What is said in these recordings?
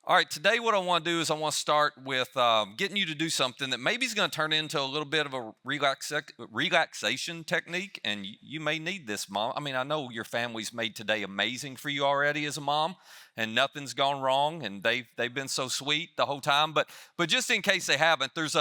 All right, today what I want to do is I want to start with getting you to do something that maybe is going to turn into a little bit of a relaxation technique, and you may need this, mom. I mean, I know your family's made today amazing for you already as a mom, and nothing's gone wrong, and they've been so sweet the whole time. But just in case they haven't, there's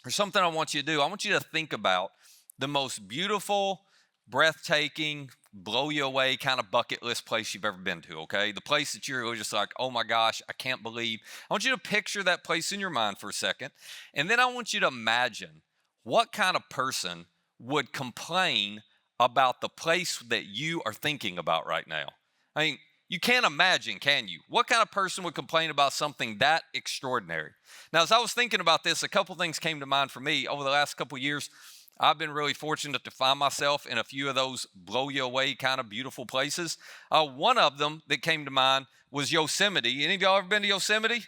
something I want you to do. I want you to think about the most beautiful, breathtaking, blow you away kind of bucket list place you've ever been to, okay? The place that you're really just like, oh my gosh, I can't believe. I want you to picture that place in your mind for a second. And then I want you to imagine what kind of person would complain about the place that you are thinking about right now. I mean, you can't imagine, can you? What kind of person would complain about something that extraordinary? Now, as I was thinking about this, a couple things came to mind for me over the last couple years. I've been really fortunate to find myself in a few of those blow you away kind of beautiful places. One of them that came to mind was Yosemite. Any of y'all ever been to Yosemite?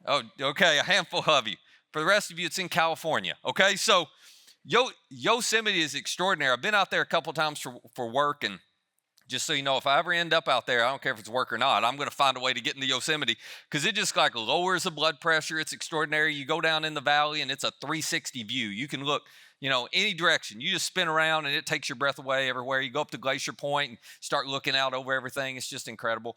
Oh, okay, a handful of you. For the rest of you, it's in California. Okay, so Yosemite is extraordinary. I've been out there a couple times for work, and just so you know, if I ever end up out there, I don't care if it's work or not, I'm going to find a way to get into Yosemite because it just like lowers the blood pressure. It's extraordinary. You go down in the valley and it's a 360 view. You can look, any direction. You just spin around and it takes your breath away everywhere. You go up to Glacier Point and start looking out over everything. It's just incredible.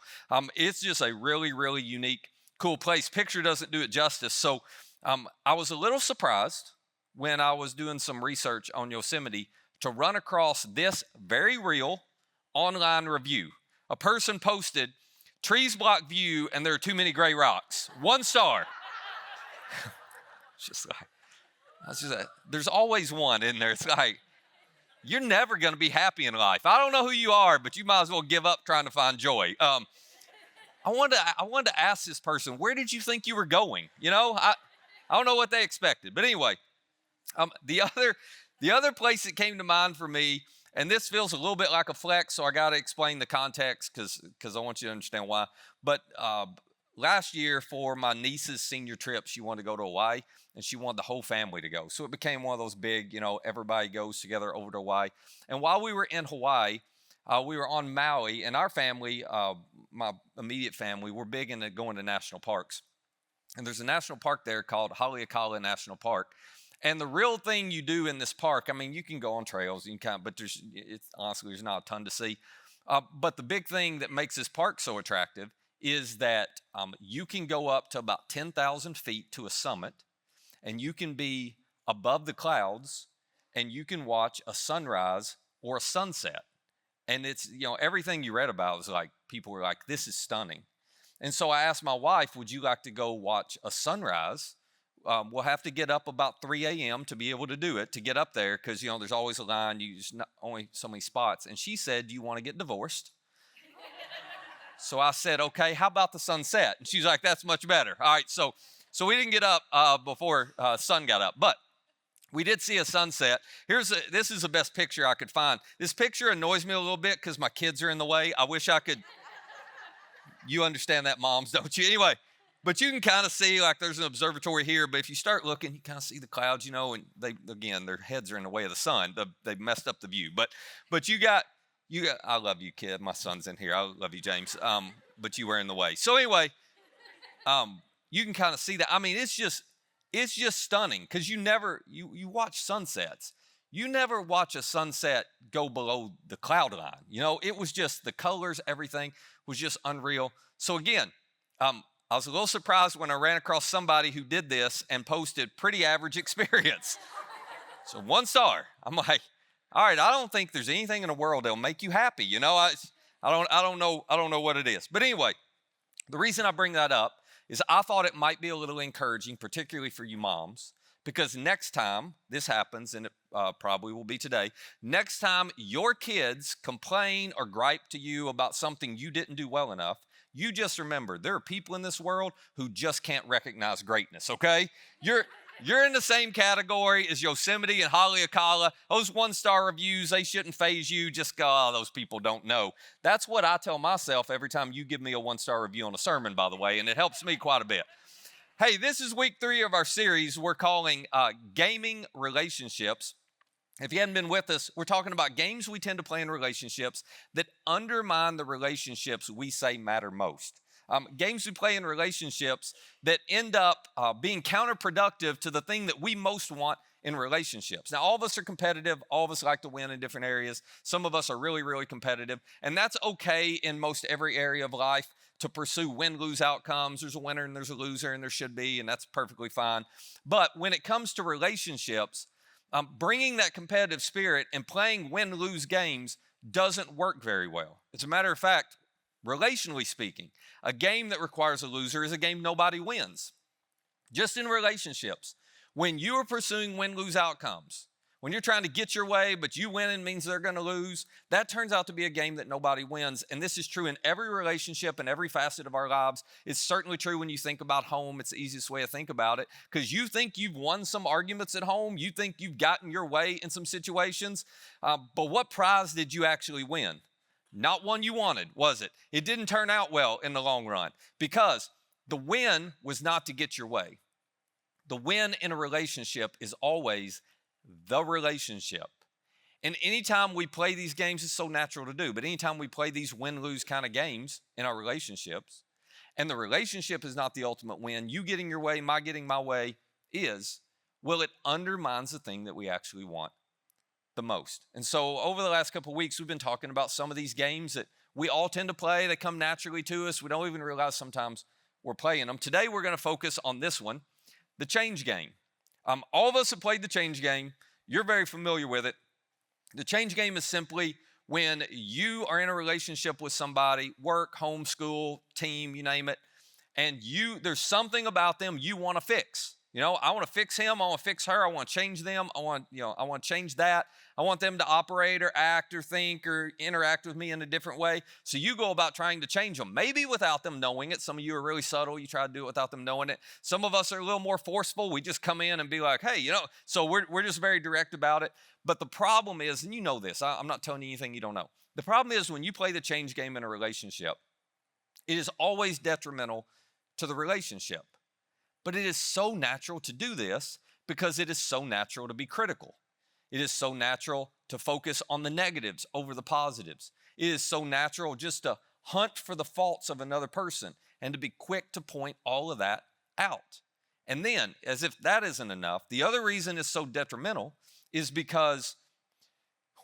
It's just a really, really unique, cool place. Picture doesn't do it justice. So I was a little surprised when I was doing some research on Yosemite to run across this very real online review. A person posted, trees block view and there are too many gray rocks. 1 star. It's just like, there's always one in there. It's like, you're never going to be happy in life. I don't know who you are, but you might as well give up trying to find joy. I wanted to ask this person, where did you think you were going? I don't know what they expected. But anyway, the other place that came to mind for me, and this feels a little bit like a flex, so I got to explain the context because I want you to understand why. But last year for my niece's senior trip, she wanted to go to Hawaii, and she wanted the whole family to go. So it became one of those big, everybody goes together over to Hawaii. And while we were in Hawaii, we were on Maui, and our family, my immediate family, we're big into going to national parks. And there's a national park there called Haleakala National Park. And the real thing you do in this park, I mean, you can go on trails, but honestly, there's not a ton to see. But the big thing that makes this park so attractive is that you can go up to about 10,000 feet to a summit, and you can be above the clouds, and you can watch a sunrise or a sunset. And it's, everything you read about was like, people were like, this is stunning. And so I asked my wife, would you like to go watch a sunrise? We'll have to get up about 3 a.m. to be able to do it, to get up there, because, there's always a line, only so many spots. And she said, do you want to get divorced? So I said, okay, how about the sunset? And she's like, that's much better. All right, so we didn't get up before sun got up, but we did see a sunset. This is the best picture I could find. This picture annoys me a little bit because my kids are in the way. I wish I could. You understand that, moms, don't you? Anyway. But you can kind of see like there's an observatory here, but if you start looking, you kind of see the clouds, and their heads are in the way of the sun. They've messed up the view. But you got, I love you, kid. My son's in here. I love you, James. But you were in the way. So anyway, you can kind of see that. I mean, it's just stunning because you watch sunsets. You never watch a sunset go below the cloud line. It was just the colors, everything was just unreal. So again, I was a little surprised when I ran across somebody who did this and posted pretty average experience. So 1 star. I'm like, all right, I don't think there's anything in the world that'll make you happy. I don't know what it is. But anyway, the reason I bring that up is I thought it might be a little encouraging, particularly for you moms, because next time this happens, and it probably will be today, next time your kids complain or gripe to you about something you didn't do well enough, you just remember, there are people in this world who just can't recognize greatness, okay? You're in the same category as Yosemite and Haleakala. Those 1-star reviews, they shouldn't faze you. Just go, oh, those people don't know. That's what I tell myself every time you give me a 1-star review on a sermon, by the way, and it helps me quite a bit. Hey, this is week 3 of our series we're calling Gaming Relationships. If you hadn't been with us, we're talking about games we tend to play in relationships that undermine the relationships we say matter most. Games we play in relationships that end up being counterproductive to the thing that we most want in relationships. Now, all of us are competitive. All of us like to win in different areas. Some of us are really, really competitive. And that's okay in most every area of life to pursue win-lose outcomes. There's a winner and there's a loser, and there should be, and that's perfectly fine. But when it comes to relationships, bringing that competitive spirit and playing win-lose games doesn't work very well. As a matter of fact, relationally speaking, a game that requires a loser is a game nobody wins. Just in relationships, when you are pursuing win-lose outcomes, when you're trying to get your way, but you winning means they're going to lose, that turns out to be a game that nobody wins. And this is true in every relationship and every facet of our lives. It's certainly true when you think about home. It's the easiest way to think about it, because you think you've won some arguments at home. You think you've gotten your way in some situations. But what prize did you actually win? Not one you wanted, was it? It didn't turn out well in the long run, because the win was not to get your way. The win in a relationship is always the relationship. And anytime we play these games, it's so natural to do, but anytime we play these win-lose kind of games in our relationships, and the relationship is not the ultimate win, you getting your way, my getting my way is, well, it undermines the thing that we actually want the most. And so over the last couple of weeks, we've been talking about some of these games that we all tend to play. They come naturally to us. We don't even realize sometimes we're playing them. Today, we're going to focus on this one, the change game. All of us have played the change game. You're very familiar with it. The change game is simply when you are in a relationship with somebody, work, home, school, team, you name it, and there's something about them you want to fix. You know, I want to fix him. I want to fix her. I want to change them. I want to change that. I want them to operate or act or think or interact with me in a different way. So you go about trying to change them, maybe without them knowing it. Some of you are really subtle. You try to do it without them knowing it. Some of us are a little more forceful. We just come in and be like, hey, so we're just very direct about it. But the problem is, and you know this, I'm not telling you anything you don't know. The problem is when you play the change game in a relationship, it is always detrimental to the relationship. But it is so natural to do this because it is so natural to be critical. It is so natural to focus on the negatives over the positives. It is so natural just to hunt for the faults of another person and to be quick to point all of that out. And then, as if that isn't enough, the other reason it's so detrimental is because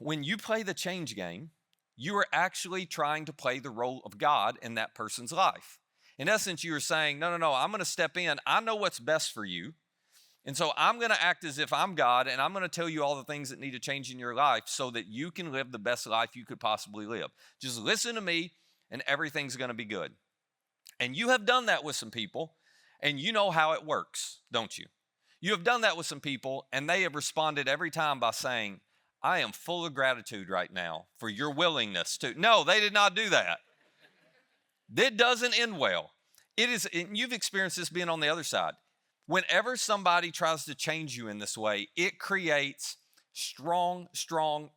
when you play the change game, you are actually trying to play the role of God in that person's life. In essence, you are saying, no, I'm going to step in. I know what's best for you. And so I'm going to act as if I'm God, and I'm going to tell you all the things that need to change in your life so that you can live the best life you could possibly live. Just listen to me, and everything's going to be good. And you have done that with some people, and you know how it works, don't you? You have done that with some people, and they have responded every time by saying, I am full of gratitude right now for your willingness to. No, they did not do that. That doesn't end well. It is, and you've experienced this being on the other side. Whenever somebody tries to change you in this way, it creates strong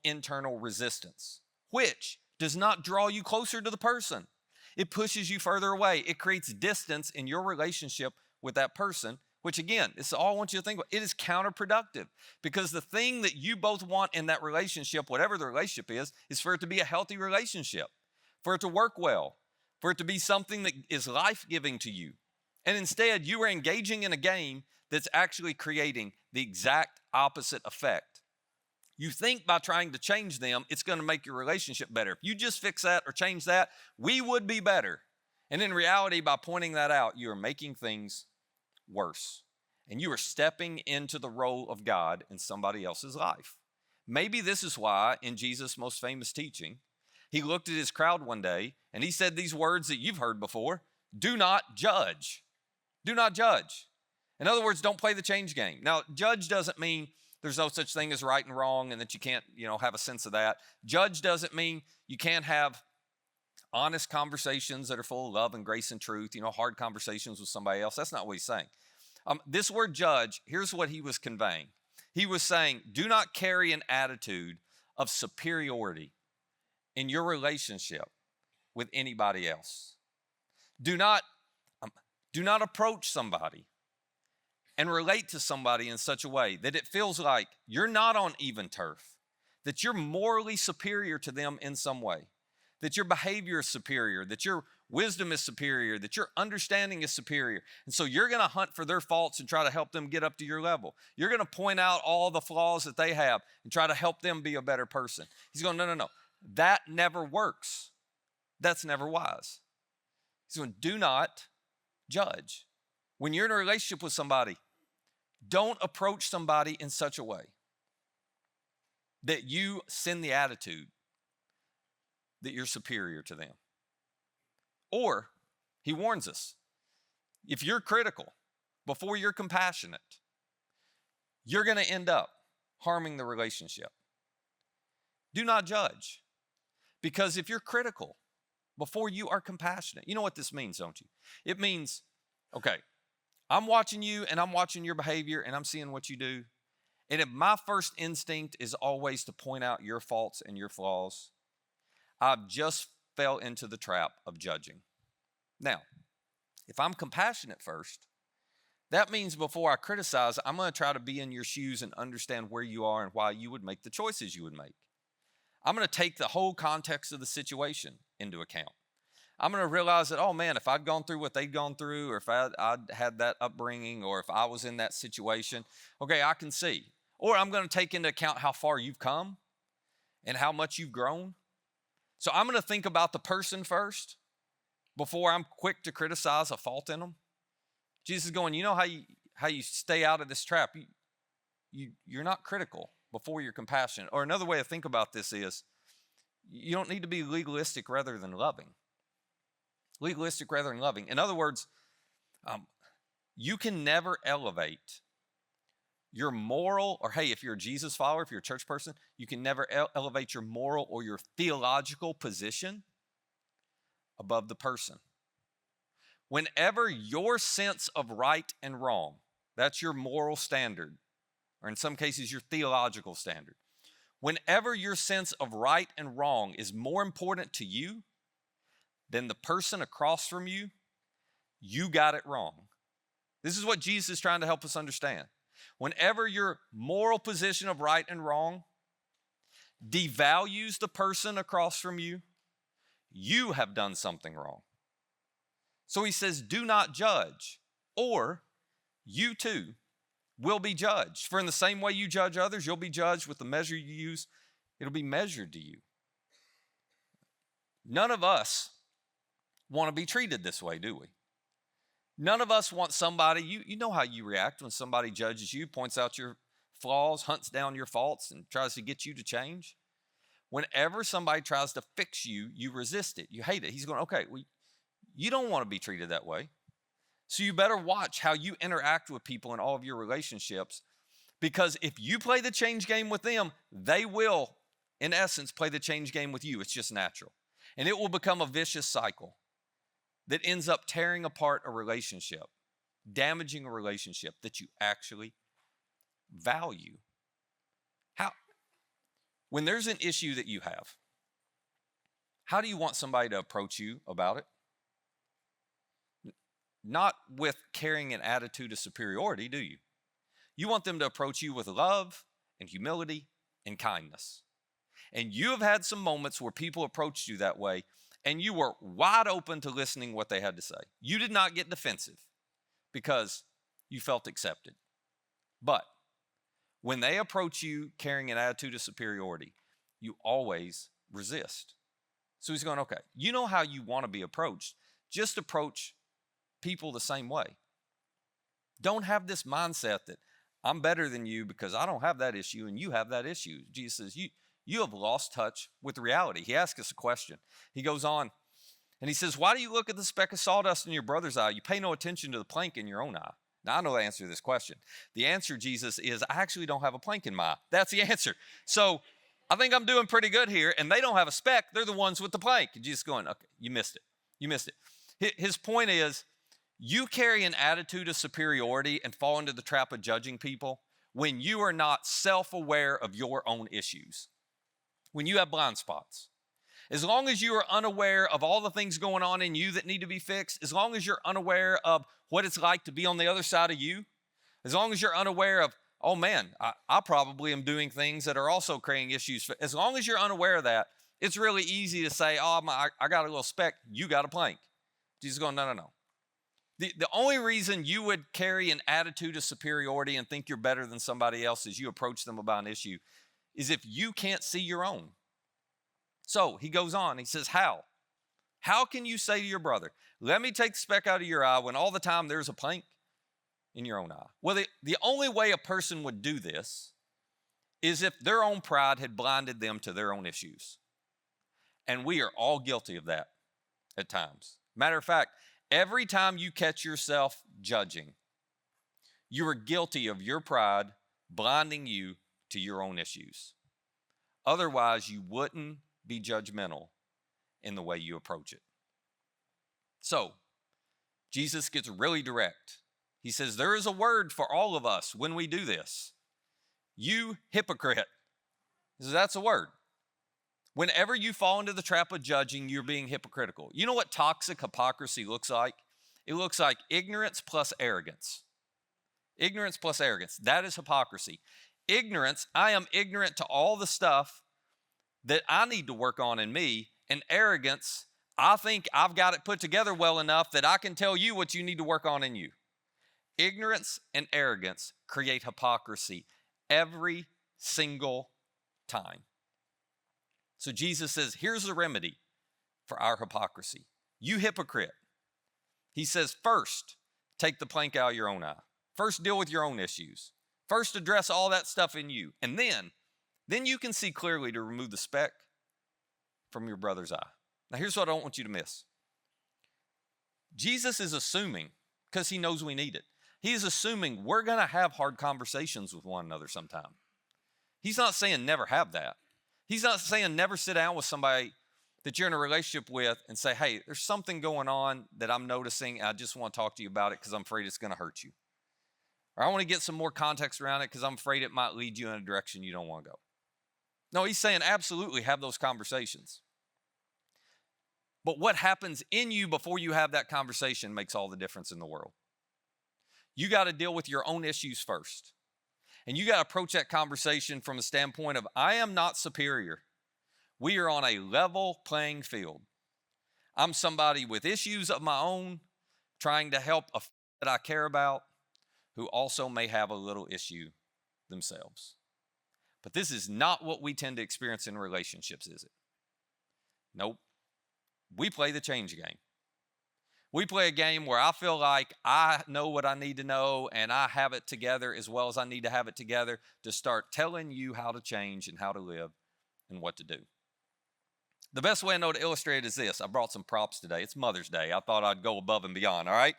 internal resistance, which does not draw you closer to the person. It pushes you further away. It creates distance in your relationship with that person, which again, this is all I want you to think about. It is counterproductive because the thing that you both want in that relationship, whatever the relationship is for it to be a healthy relationship, for it to work well, for it to be something that is life-giving to you. And instead, you are engaging in a game that's actually creating the exact opposite effect. You think by trying to change them, it's going to make your relationship better. If you just fix that or change that, we would be better. And in reality, by pointing that out, you are making things worse. And you are stepping into the role of God in somebody else's life. Maybe this is why in Jesus' most famous teaching, he looked at his crowd one day and he said these words that you've heard before: do not judge. Do not judge. In other words, don't play the change game. Now, judge doesn't mean there's no such thing as right and wrong and that you can't, have a sense of that. Judge doesn't mean you can't have honest conversations that are full of love and grace and truth, hard conversations with somebody else. That's not what he's saying. This word judge, here's what he was conveying. He was saying, do not carry an attitude of superiority in your relationship with anybody else. Do not approach somebody and relate to somebody in such a way that it feels like you're not on even turf, that you're morally superior to them in some way, that your behavior is superior, that your wisdom is superior, that your understanding is superior. And so you're going to hunt for their faults and try to help them get up to your level. You're going to point out all the flaws that they have and try to help them be a better person. He's going, no, no, no. That never works. That's never wise. He's going, do not judge. When you're in a relationship with somebody, don't approach somebody in such a way that you send the attitude that you're superior to them. Or, he warns us, if you're critical before you're compassionate, you're going to end up harming the relationship. Do not judge. Because if you're critical before you are compassionate, you know what this means, don't you? It means, okay, I'm watching you and I'm watching your behavior and I'm seeing what you do. And if my first instinct is always to point out your faults and your flaws, I've just fell into the trap of judging. Now, if I'm compassionate first, that means before I criticize, I'm going to try to be in your shoes and understand where you are and why you would make the choices you would make. I'm going to take the whole context of the situation into account. I'm going to realize that, oh man, if I'd gone through what they'd gone through, or if I'd had that upbringing, or if I was in that situation, okay, I can see. Or I'm going to take into account how far you've come and how much you've grown. So I'm going to think about the person first before I'm quick to criticize a fault in them. Jesus is going, you know how you stay out of this trap? You're not critical before you're compassionate. Or another way to think about this is, you don't need to be legalistic rather than loving. Legalistic rather than loving. In other words, you can never elevate your moral, or hey, if you're a Jesus follower, if you're a church person, you can never elevate your moral or your theological position above the person. Whenever your sense of right and wrong, that's your moral standard, or in some cases your theological standard. Whenever your sense of right and wrong is more important to you than the person across from you, you got it wrong. This is what Jesus is trying to help us understand. Whenever your moral position of right and wrong devalues the person across from you, you have done something wrong. So he says, do not judge, or you too will be judged. For in the same way you judge others, you'll be judged with the measure you use. It'll be measured to you. None of us want to be treated this way, do we? None of us want somebody, you know how you react when somebody judges you, points out your flaws, hunts down your faults, and tries to get you to change. Whenever somebody tries to fix you, you resist it. You hate it. He's going, okay, well, you don't want to be treated that way. So you better watch how you interact with people in all of your relationships, because if you play the change game with them, they will, in essence, play the change game with you. It's just natural. And it will become a vicious cycle that ends up tearing apart a relationship, damaging a relationship that you actually value. When there's an issue that you have, how do you want somebody to approach you about it? Not with carrying an attitude of superiority, do you? You want them to approach you with love and humility and kindness. And you have had some moments where people approached you that way, and you were wide open to listening what they had to say. You did not get defensive because you felt accepted. But when they approach you carrying an attitude of superiority, you always resist. So he's going, okay, you know how you want to be approached. Just approach people the same way. Don't have this mindset that I'm better than you because I don't have that issue and you have that issue. Jesus says, you have lost touch with reality. He asks us a question. He goes on and he says, why do you look at the speck of sawdust in your brother's eye? You pay no attention to the plank in your own eye. Now, I know the answer to this question. The answer, Jesus, is I actually don't have a plank in my eye. That's the answer. So I think I'm doing pretty good here, and they don't have a speck. They're the ones with the plank. And Jesus going, okay, you missed it. You missed it. His point is, you carry an attitude of superiority and fall into the trap of judging people when you are not self-aware of your own issues, when you have blind spots. As long as you are unaware of all the things going on in you that need to be fixed, as long as you're unaware of what it's like to be on the other side of you, as long as you're unaware of, oh man, I probably am doing things that are also creating issues. As long as you're unaware of that, it's really easy to say, oh, I got a little speck, you got a plank. Jesus is going, no, no, no. The only reason you would carry an attitude of superiority and think you're better than somebody else as you approach them about an issue is if you can't see your own. So he goes on, he says, how? How can you say to your brother, let me take the speck out of your eye when all the time there's a plank in your own eye? Well, the only way a person would do this is if their own pride had blinded them to their own issues. And we are all guilty of that at times. Matter of fact, every time you catch yourself judging, you are guilty of your pride blinding you to your own issues. Otherwise, you wouldn't be judgmental in the way you approach it. So, Jesus gets really direct. He says, there is a word for all of us when we do this. You hypocrite. He says, that's a word. Whenever you fall into the trap of judging, you're being hypocritical. You know what toxic hypocrisy looks like? It looks like ignorance plus arrogance. Ignorance plus arrogance. That is hypocrisy. Ignorance, I am ignorant to all the stuff that I need to work on in me. And arrogance, I think I've got it put together well enough that I can tell you what you need to work on in you. Ignorance and arrogance create hypocrisy every single time. So Jesus says, here's the remedy for our hypocrisy. You hypocrite. He says, first, take the plank out of your own eye. First, deal with your own issues. First, address all that stuff in you. And then you can see clearly to remove the speck from your brother's eye. Now, here's what I don't want you to miss. Jesus is assuming, because he knows we need it, he is assuming we're going to have hard conversations with one another sometime. He's not saying never have that. He's not saying never sit down with somebody that you're in a relationship with and say, hey, there's something going on that I'm noticing. I just want to talk to you about it because I'm afraid it's going to hurt you. Or I want to get some more context around it because I'm afraid it might lead you in a direction you don't want to go. No, he's saying absolutely have those conversations. But what happens in you before you have that conversation makes all the difference in the world. You got to deal with your own issues first. And you got to approach that conversation from a standpoint of, I am not superior. We are on a level playing field. I'm somebody with issues of my own, trying to help a that I care about, who also may have a little issue themselves. But this is not what we tend to experience in relationships, is it? Nope. We play the change game. We play a game where I feel like I know what I need to know and I have it together as well as I need to have it together to start telling you how to change and how to live and what to do. The best way I know to illustrate it is this. I brought some props today. It's Mother's Day. I thought I'd go above and beyond, all right?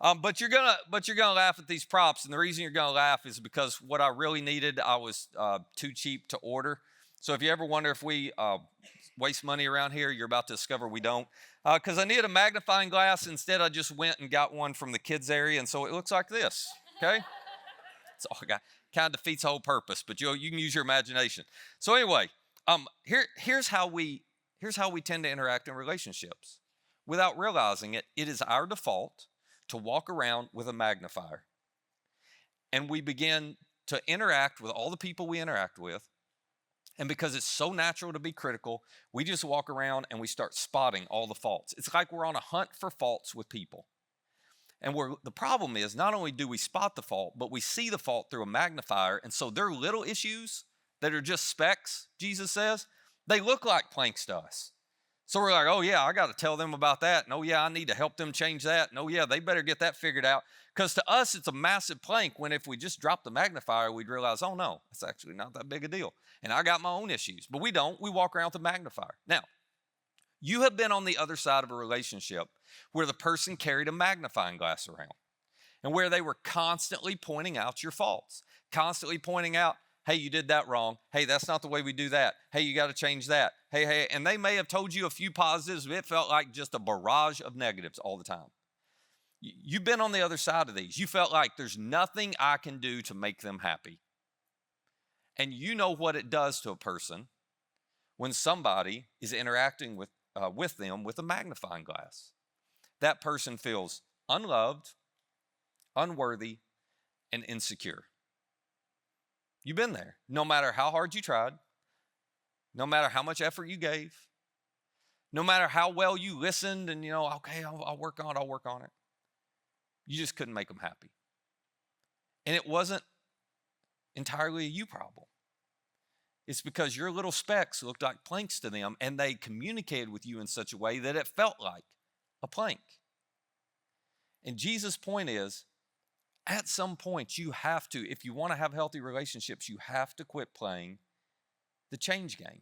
But you're gonna laugh at these props, and the reason you're gonna laugh is because what I really needed, I was too cheap to order. So if you ever wonder if we waste money around here, you're about to discover we don't. Because I needed a magnifying glass. Instead, I just went and got one from the kids area, and so it looks like this, okay? It's all I got. Kind of defeats the whole purpose, but you can use your imagination. So anyway, here's how we tend to interact in relationships. Without realizing it, it is our default to walk around with a magnifier. And we begin to interact with all the people we interact with. And because it's so natural to be critical, we just walk around and we start spotting all the faults. It's like we're on a hunt for faults with people. And the problem is, not only do we spot the fault, but we see the fault through a magnifier. And so their little issues that are just specks, Jesus says, they look like planks to us. So we're like, oh yeah, I got to tell them about that. And oh yeah, I need to help them change that. And oh yeah, they better get that figured out. Because to us, it's a massive plank, when if we just drop the magnifier, we'd realize, oh no, it's actually not that big a deal. And I got my own issues. But we don't. We walk around with a magnifier. Now, you have been on the other side of a relationship where the person carried a magnifying glass around and where they were constantly pointing out your faults, constantly pointing out, hey, you did that wrong. Hey, that's not the way we do that. Hey, you got to change that. Hey. And they may have told you a few positives, but it felt like just a barrage of negatives all the time. You've been on the other side of these. You felt like there's nothing I can do to make them happy. And you know what it does to a person when somebody is interacting with them with a magnifying glass. That person feels unloved, unworthy, and insecure. You've been there. No matter how hard you tried, no matter how much effort you gave, No matter how well you listened and, okay, I'll work on it, you just couldn't make them happy. And it wasn't entirely a you problem. It's because your little specks looked like planks to them, and they communicated with you in such a way that it felt like a plank. And Jesus' point is, at some point, you have to, if you want to have healthy relationships, you have to quit playing the change game.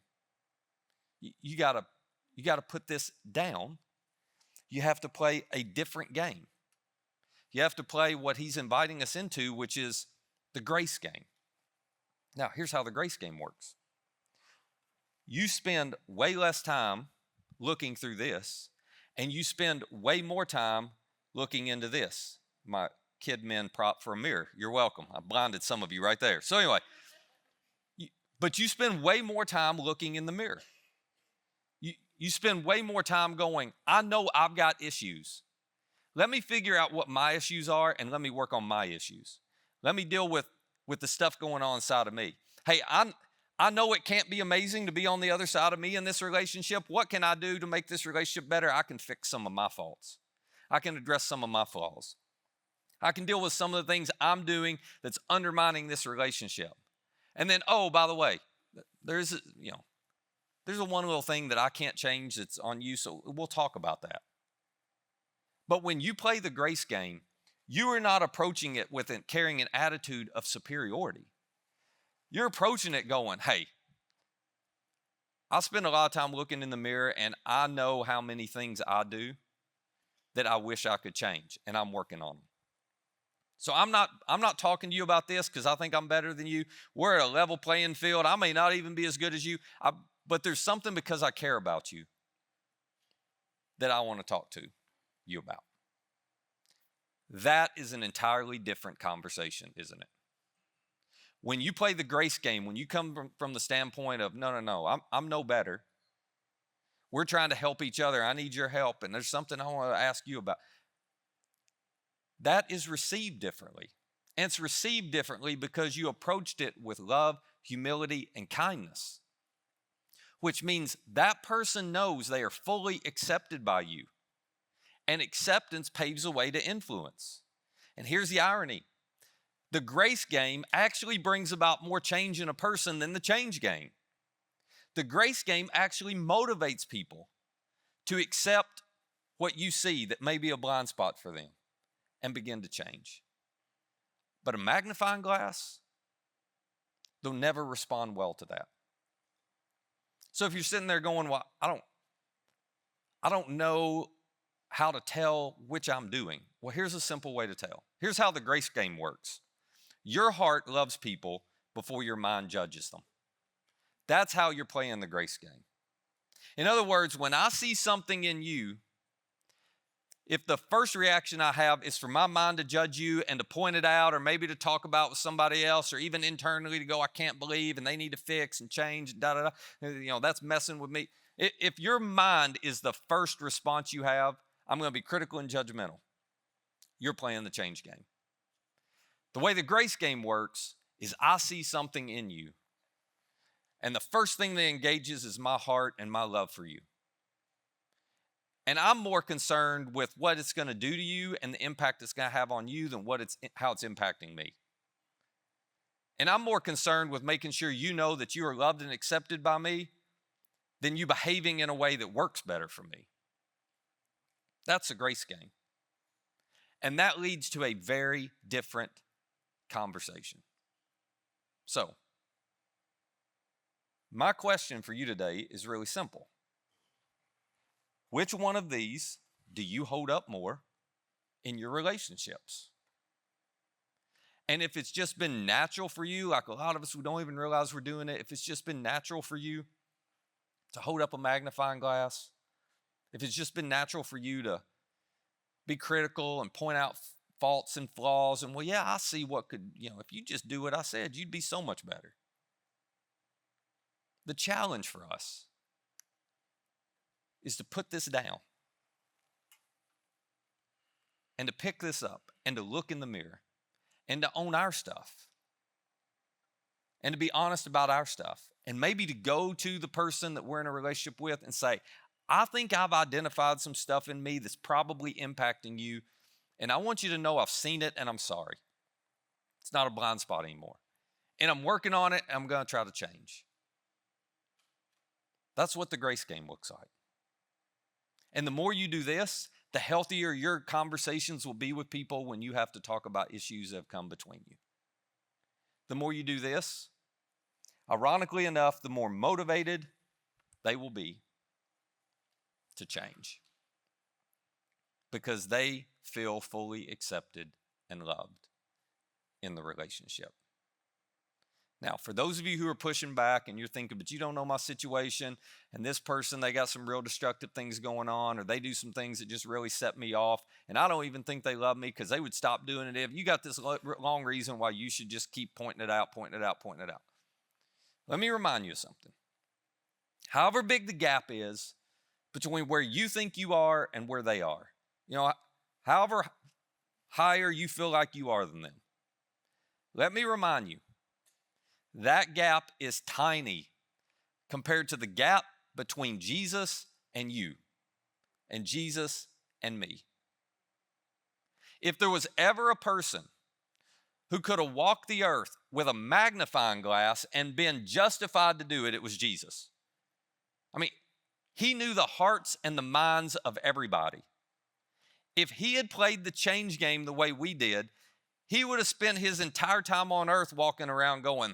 You got to put this down. You have to play a different game. You have to play what he's inviting us into, which is the grace game. Now, here's how the grace game works. You spend way less time looking through this, and you spend way more time looking into this. My Kid Men prop for a mirror. You're welcome. I blinded some of you right there. So anyway, but you spend way more time looking in the mirror. You spend way more time going, I know I've got issues. Let me figure out what my issues are, and let me work on my issues. Let me deal with the stuff going on inside of me. Hey, I know it can't be amazing to be on the other side of me in this relationship. What can I do to make this relationship better? I can fix some of my faults. I can address some of my flaws. I can deal with some of the things I'm doing that's undermining this relationship. And then, oh, by the way, there's a one little thing that I can't change that's on you, so we'll talk about that. But when you play the grace game, you are not approaching it with carrying an attitude of superiority. You're approaching it going, hey, I spend a lot of time looking in the mirror, and I know how many things I do that I wish I could change, and I'm working on them. So I'm not talking to you about this because I think I'm better than you. We're at a level playing field. I may not even be as good as you, but there's something because I care about you that I want to talk to you about. That is an entirely different conversation, isn't it? When you play the grace game, when you come from the standpoint of, no, I'm no better. We're trying to help each other. I need your help, and there's something I want to ask you about. That is received differently. And it's received differently because you approached it with love, humility, and kindness, which means that person knows they are fully accepted by you. And acceptance paves the way to influence. And here's the irony. The grace game actually brings about more change in a person than the change game. The grace game actually motivates people to accept what you see that may be a blind spot for them and begin to change. But a magnifying glass, they'll never respond well to that. So if you're sitting there going, well, I don't know how to tell which I'm doing. Well, here's a simple way to tell. Here's how the grace game works. Your heart loves people before your mind judges them. That's how you're playing the grace game. In other words, when I see something in you, if the first reaction I have is for my mind to judge you and to point it out, or maybe to talk about with somebody else, or even internally to go, I can't believe, and they need to fix and change, and that's messing with me. If your mind is the first response you have, I'm going to be critical and judgmental. You're playing the change game. The way the grace game works is I see something in you, and the first thing that engages is my heart and my love for you. And I'm more concerned with what it's going to do to you and the impact it's going to have on you than how it's impacting me. And I'm more concerned with making sure you know that you are loved and accepted by me than you behaving in a way that works better for me. That's a grace game. And that leads to a very different conversation. So, my question for you today is really simple. Which one of these do you hold up more in your relationships? And if it's just been natural for you, like a lot of us who don't even realize we're doing it, if it's just been natural for you to hold up a magnifying glass, if it's just been natural for you to be critical and point out faults and flaws, and well, yeah, I see what could, if you just do what I said, you'd be so much better. The challenge for us is to put this down and to pick this up and to look in the mirror and to own our stuff and to be honest about our stuff, and maybe to go to the person that we're in a relationship with and say, I think I've identified some stuff in me that's probably impacting you. And I want you to know I've seen it and I'm sorry. It's not a blind spot anymore. And I'm working on it and I'm going to try to change. That's what the grace game looks like. And the more you do this, the healthier your conversations will be with people when you have to talk about issues that have come between you. The more you do this, ironically enough, the more motivated they will be to change because they feel fully accepted and loved in the relationship. Now, for those of you who are pushing back and you're thinking, but you don't know my situation, and this person, they got some real destructive things going on, or they do some things that just really set me off, and I don't even think they love me because they would stop doing it if you got this long reason why you should just keep pointing it out, pointing it out, pointing it out. Let me remind you of something. However big the gap is between where you think you are and where they are, however higher you feel like you are than them, let me remind you, that gap is tiny compared to the gap between Jesus and you and Jesus and me. If there was ever a person who could have walked the earth with a magnifying glass and been justified to do it, it was Jesus. I mean, he knew the hearts and the minds of everybody. If he had played the change game the way we did, he would have spent his entire time on earth walking around going,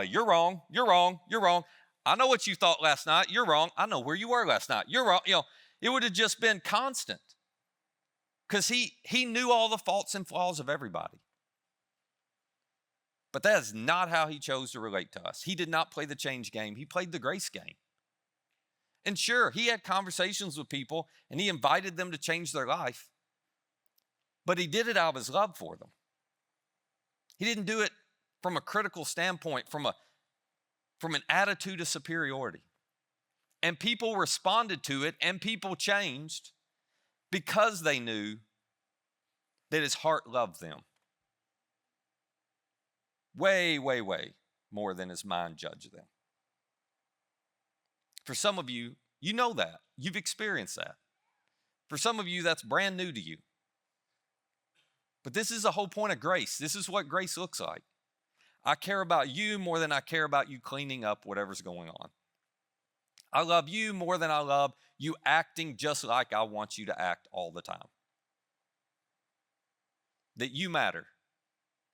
you're wrong, you're wrong, you're wrong. I know what you thought last night. You're wrong. I know where you were last night. You're wrong. It would have just been constant because he knew all the faults and flaws of everybody. But that is not how he chose to relate to us. He did not play the change game. He played the grace game. And sure, he had conversations with people and he invited them to change their life, but he did it out of his love for them. He didn't do it from a critical standpoint, from an attitude of superiority. And people responded to it and people changed because they knew that his heart loved them. Way, way, way more than his mind judged them. For some of you, you know that. You've experienced that. For some of you, that's brand new to you. But this is the whole point of grace. This is what grace looks like. I care about you more than I care about you cleaning up whatever's going on. I love you more than I love you acting just like I want you to act all the time. That you matter.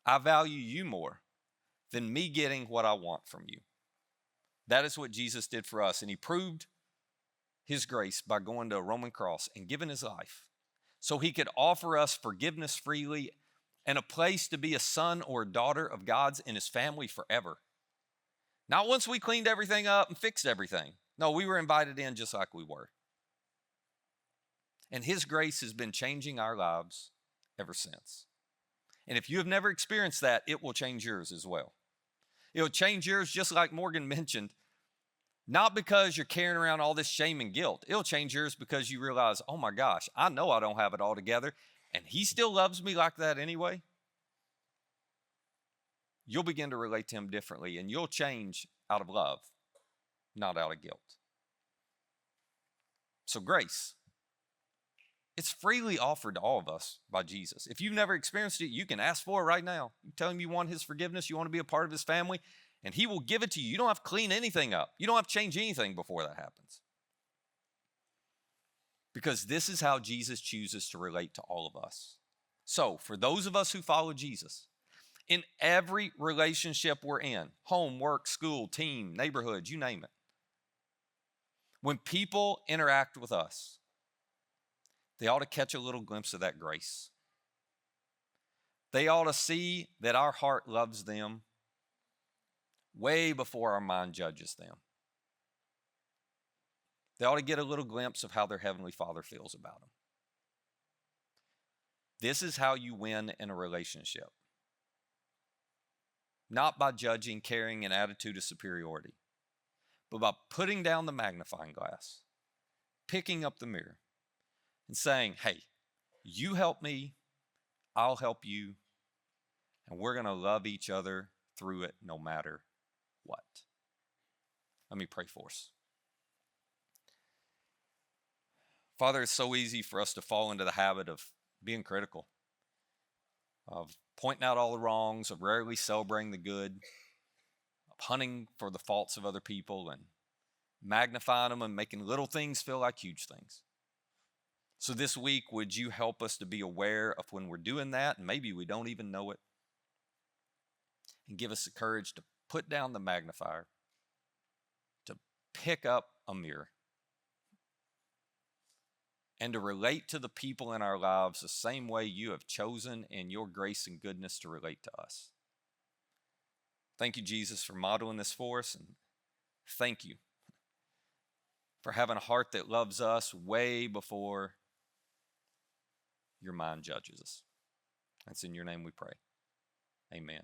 I value you more than me getting what I want from you. That is what Jesus did for us. And he proved his grace by going to a Roman cross and giving his life so he could offer us forgiveness freely and a place to be a son or a daughter of God's in his family forever. Not once we cleaned everything up and fixed everything. No, we were invited in just like we were. And his grace has been changing our lives ever since. And if you have never experienced that, it will change yours as well. It will change yours just like Morgan mentioned, not because you're carrying around all this shame and guilt. It'll change yours because you realize, oh my gosh, I know I don't have it all together, and he still loves me like that anyway. You'll begin to relate to him differently, and you'll change out of love, not out of guilt. So grace, it's freely offered to all of us by Jesus. If you've never experienced it, you can ask for it right now. You tell him you want his forgiveness, you want to be a part of his family, and he will give it to you. You don't have to clean anything up. You don't have to change anything before that happens. Because this is how Jesus chooses to relate to all of us. So, for those of us who follow Jesus, in every relationship we're in, home, work, school, team, neighborhood, you name it, when people interact with us, they ought to catch a little glimpse of that grace. They ought to see that our heart loves them way before our mind judges them. They ought to get a little glimpse of how their Heavenly Father feels about them. This is how you win in a relationship. Not by judging, carrying an attitude of superiority, but by putting down the magnifying glass, picking up the mirror, and saying, hey, you help me, I'll help you, and we're going to love each other through it no matter what. Let me pray for us. Father, it's so easy for us to fall into the habit of being critical, of pointing out all the wrongs, of rarely celebrating the good, of hunting for the faults of other people and magnifying them and making little things feel like huge things. So this week, would you help us to be aware of when we're doing that, and maybe we don't even know it, and give us the courage to put down the magnifier, to pick up a mirror, and to relate to the people in our lives the same way you have chosen in your grace and goodness to relate to us. Thank you, Jesus, for modeling this for us, and thank you for having a heart that loves us way before your mind judges us. That's in your name we pray. Amen.